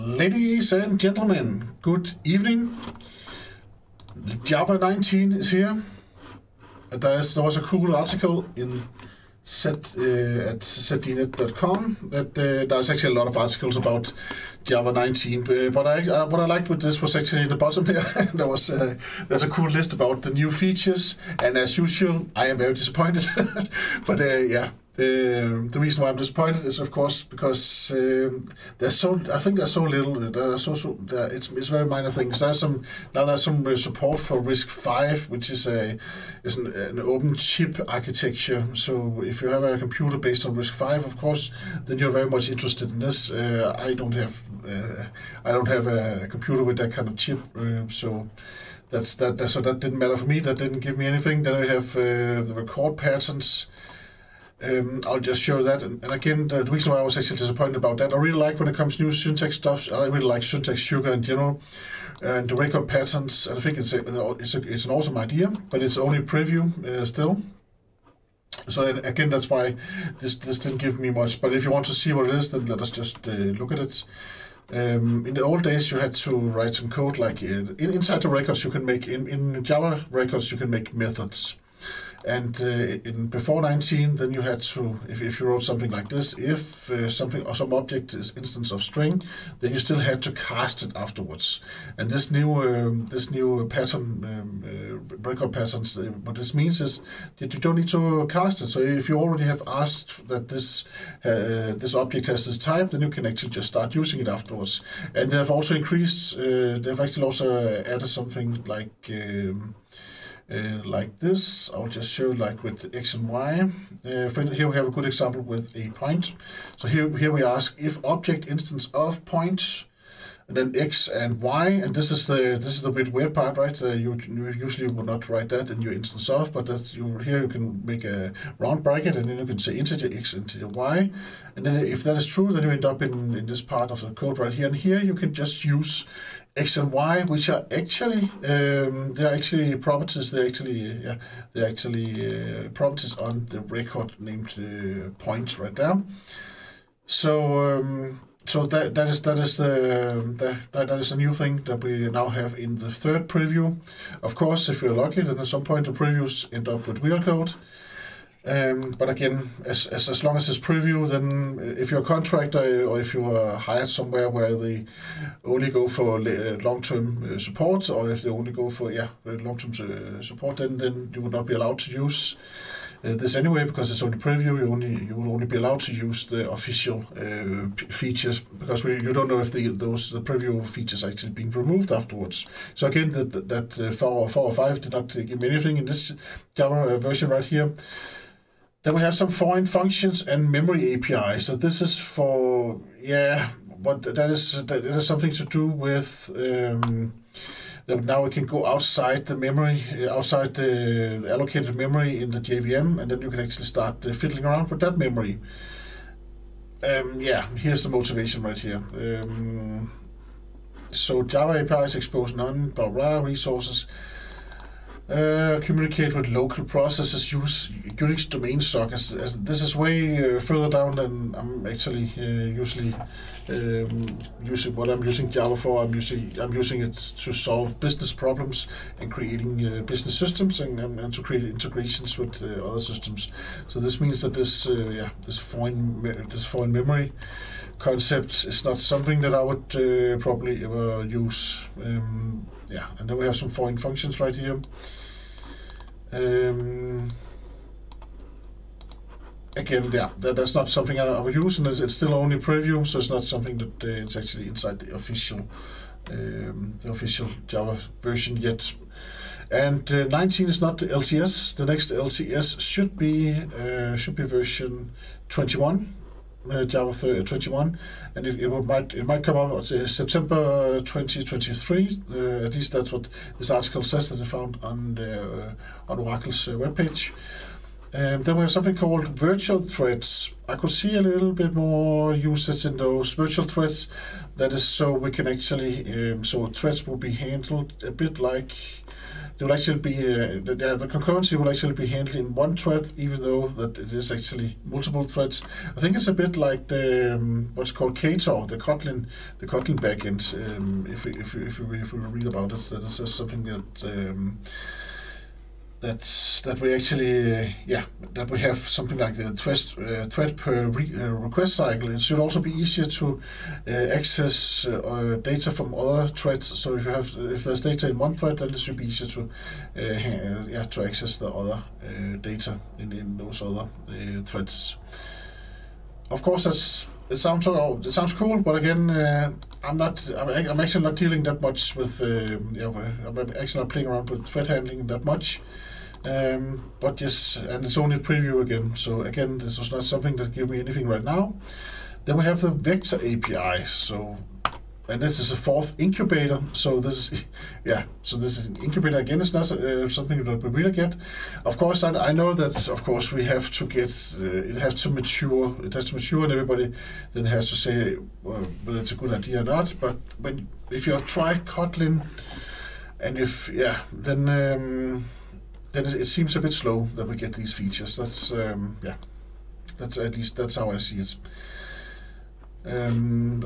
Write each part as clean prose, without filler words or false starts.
Ladies and gentlemen, good evening. Java 19 is here. There was a cool article in at zdnet.com that there's actually a lot of articles about Java 19, but what I liked with this was actually in the bottom here. There's a cool list about the new features, and as usual, I am very disappointed. But yeah. The reason why I'm disappointed is, of course, because I think there's so little. It's very minor things. There's some support for RISC-V, which is an open chip architecture. So if you have a computer based on RISC-V, of course, then you're very much interested in this. I don't have a computer with that kind of chip, so. So that didn't matter for me. That didn't give me anything. Then we have the record patterns. I'll just show that, and again, the reason why I was actually disappointed about that, I really like when it comes to new syntax stuff. I really like syntax sugar in general, and the record patterns. I think it's an awesome idea, but it's only preview still. So again, that's why this didn't give me much. But if you want to see what it is, then let us just look at it. In the old days, you had to write some code like inside the records. You can make in Java records you can make methods. And before 19, then you had to, if you wrote something like this, if something or some object is instance of string, then you still had to cast it afterwards. And this new pattern, record patterns, what this means is that you don't need to cast it. So if you already have asked that this object has this type, then you can actually just start using it afterwards. And they have also increased. They've actually also added something like this. I'll just show like with X and Y. Here we have a good example with a point. So here we ask if object instance of point, and then X and Y, and this is the bit weird part, right? You usually would not write that in your instance of, but here you can make a round bracket, and then you can say integer X, integer Y, and then if that is true, then you end up in this part of the code right here. And here you can just use X and Y, which are actually they're actually properties. They're actually properties on the record named point right there. So that is a new thing that we now have in the third preview. Of course, if you're lucky, then at some point the previews end up with real code. But again, as long as it's preview, then if you're a contractor or if you are hired somewhere where they only go for long-term support, or if they only go for long-term support, then you would not be allowed to use this anyway, because it's only preview. You will only be allowed to use the official features, because you don't know if the preview features are actually being removed afterwards. So again, that 4 or 5 did not give me anything in this Java version right here. Then we have some foreign functions and memory APIs. So this is for but that is something to do with that now we can go outside the memory, outside the allocated memory in the JVM, and then you can actually start fiddling around with that memory. Here's the motivation right here. So Java APIs expose none, blah blah resources. Communicate with local processes, use Unix domain sockets. This is way further down than I'm actually usually using what I'm using Java for. I'm using it to solve business problems and creating business systems and to create integrations with other systems. So this means that this foreign memory concept is not something that I would probably ever use. And then we have some foreign functions right here. Again, that's not something I would use, and it's still only preview, so it's not something that it's actually inside the official Java version yet. And 19 is not the LTS. The next LTS should be version 21. Java 21, and it might come out September 2023. At least that's what this article says that I found on Oracle's webpage. Then we have something called virtual threads. I could see a little bit more usage in those virtual threads. That is so we can actually, so threads will be handled a bit like, they will actually be, the concurrency will actually be handled in one thread, even though that it is actually multiple threads. I think it's a bit like the, what's called Ktor, the Kotlin backend. If we read about it, that is something that we actually, that we have something like the thread per request cycle. It should also be easier to access data from other threads. So if there's data in one thread, then it should be easier to to access the other data in those other threads. Of course, it sounds cool, but again, I'm actually not dealing that much with. I'm actually not playing around with thread handling that much. But yes, and it's only a preview again. So again, this was not something that gives me anything right now. Then we have the Vector API. So, and this is a fourth incubator. So this is, so this is an incubator again. It's not something that we really get. Of course, I know that. Of course, we have to get. It has to mature. It has to mature, and everybody then has to say whether it's a good idea or not. But if you have tried Kotlin, and if then it seems a bit slow that we get these features. That's that's how I see it. I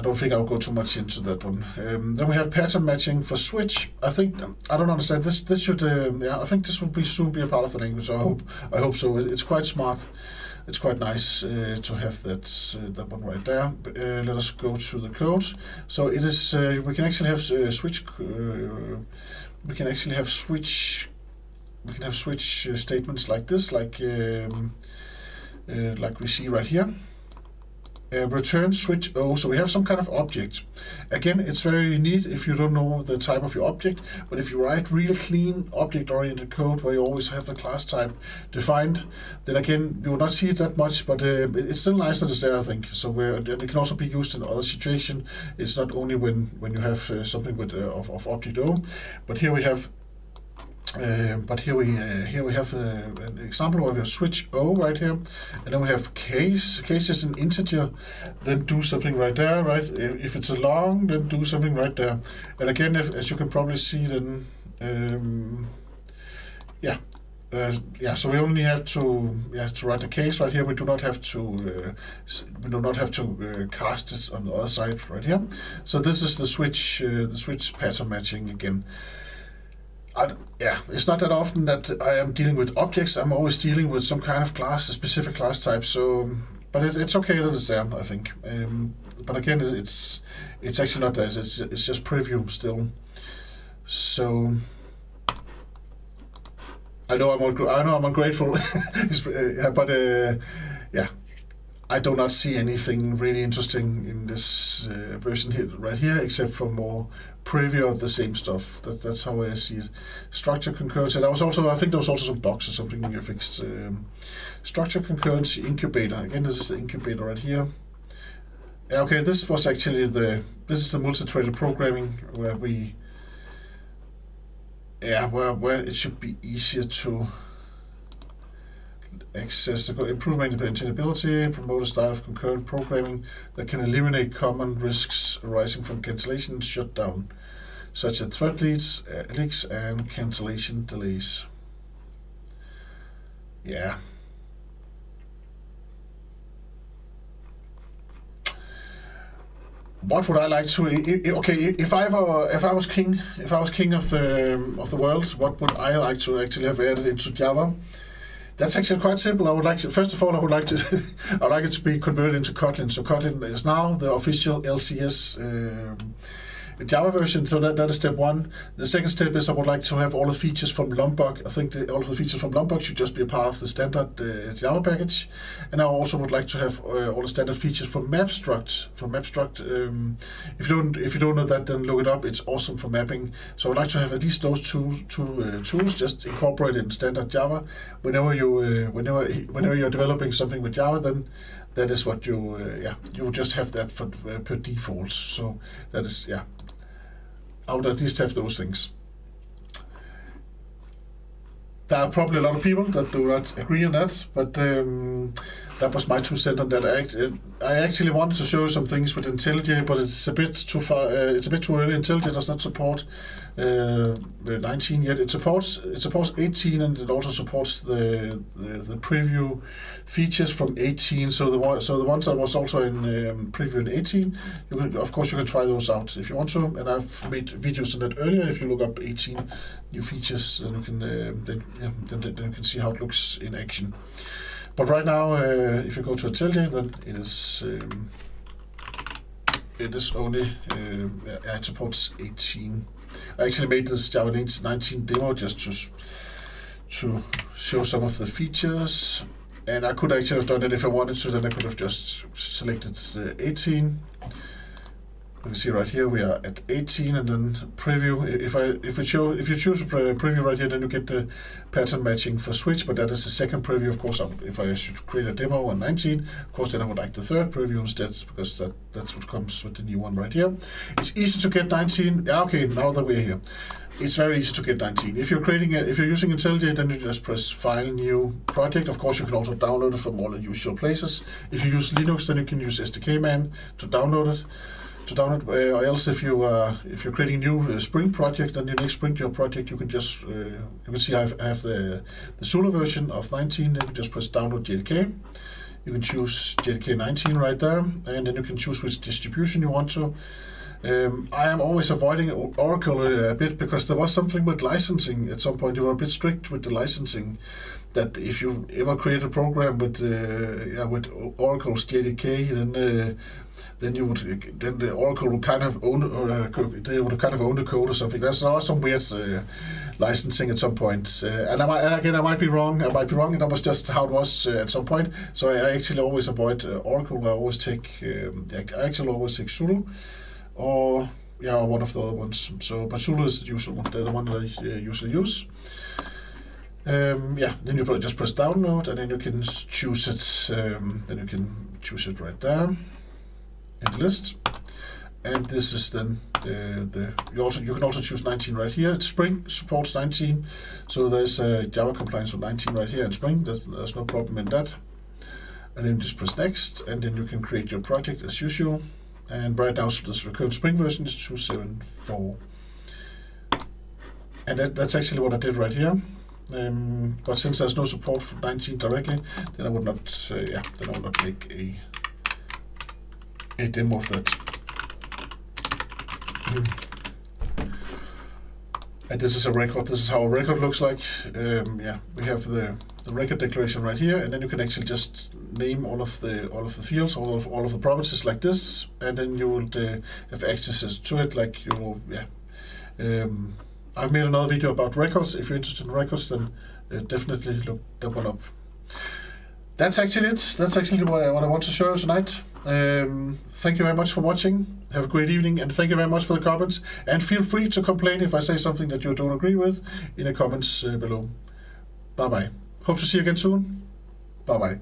don't think I'll go too much into that one. Then we have pattern matching for Switch. I don't understand this. This should I think this will soon be a part of the language. I hope so. It's quite smart. It's quite nice to have that one right there. Let us go to the code. So it is. We can actually have switch. We can actually have switch. We can have switch statements like this, like we see right here. Return switch O, so we have some kind of object. Again, it's very neat if you don't know the type of your object, but if you write real clean object-oriented code where you always have the class type defined, then again, you will not see it that much, but it's still nice that it's there, I think. So and it can also be used in other situations. It's not only when you have something with of object O, but here we have here we have an example where we have switch O right here, and then we have case. Case is an integer, then do something right there, right? If it's a long, then do something right there. And again, as you can probably see, then so we only have to write the case right here. We do not have to cast it on the other side right here. So this is the switch pattern matching again. It's not that often that I am dealing with objects. I'm always dealing with some kind of class, a specific class type. So, but it's okay that it's there, I think. But again, it's actually not that. It's just preview still. So I know I'm ungrateful, but I do not see anything really interesting in this version here, right here, except for more preview of the same stuff. That's how I see it. Structure concurrency. I think there was also some bugs or something you fixed. Structure concurrency incubator. Again, this is the incubator right here. Okay, this was actually this is the multi-threaded programming where we where it should be easier to access the code, improve maintainability, promote a style of concurrent programming that can eliminate common risks arising from cancellation and shutdown, such as thread leaks and cancellation delays. Yeah. What would I like to? If I was king of the world, what would I like to actually have added into Java? That's actually quite simple. I would like to, first of all, I would like it to be converted into Kotlin. So Kotlin is now the official LCS Java version. So that is step one. The second step is I would like to have all the features from Lombok. I think all of the features from Lombok should just be a part of the standard Java package. And I also would like to have all the standard features from MapStruct. If you don't know that, then look it up. It's awesome for mapping. So I'd like to have at least those two tools just incorporated in standard Java. Whenever you're developing something with Java, then that is what you will just have that per default. So that is I would at least have those things. there are probably a lot of people that do not agree on that, but that was my 2 cents on that. I actually wanted to show you some things with IntelliJ, but it's a bit too far. It's a bit too early. IntelliJ does not support 19 yet. It supports 18, and it also supports the preview features from 18. So the ones that was also in preview in 18, of course you can try those out if you want to. And I've made videos on that earlier. If you look up 18 new features, then you can then you can see how it looks in action. But right now, if you go to IntelliJ, then it is only it supports 18. I actually made this Java 19 demo just to show some of the features, and I could actually have done it if I wanted to. Then I could have just selected 18. You can see right here we are at 18, and then preview. If you choose preview right here, then you get the pattern matching for switch. But that is the second preview, of course. If I should create a demo on 19, of course, then I would like the third preview instead, because that's what comes with the new one right here. It's easy to get 19. Yeah, okay. Now that we're here, it's very easy to get 19. If you're using IntelliJ, then you just press File, New Project. Of course, you can also download it from all the usual places. If you use Linux, then you can use SDKman to download it. Or else if you're creating a new Spring project, then the next Spring to your project, you can just you can see I have the Zulu version of 19. Then you just press download JDK. You can choose JDK 19 right there, and then you can choose which distribution you want to. I am always avoiding Oracle a bit, because there was something with licensing at some point. You were a bit strict with the licensing, that if you ever create a program with Oracle's JDK, then the Oracle would kind of own the code or something. There's some weird licensing at some point, and I might be wrong. And that was just how it was at some point. So I actually always avoid Oracle. I always take Zulu, or one of the other ones. But Zulu is the usual one. They're the one that I usually use. Then you just press download, and then you can choose it. Then you can choose it right there in the list. And this is then you can also choose 19 right here. Spring supports 19, so there's Java compliance with 19 right here in Spring. There's no problem in that. And then just press next, and then you can create your project as usual. And right now the current Spring version is 2.7.4, and that's actually what I did right here. But since there's no support for 19 directly, then I would not make a demo of that. And this is a record. This is how a record looks like. We have the record declaration right here, and then you can actually just name all of the fields, all of the properties like this, and then you will have access to it. Like I've made another video about records. If you're interested in records, then definitely look that one up. That's actually it. That's actually what I want to show you tonight. Thank you very much for watching. Have a great evening, and thank you very much for the comments. And feel free to complain if I say something that you don't agree with in the comments below. Bye bye. Hope to see you again soon. Bye bye.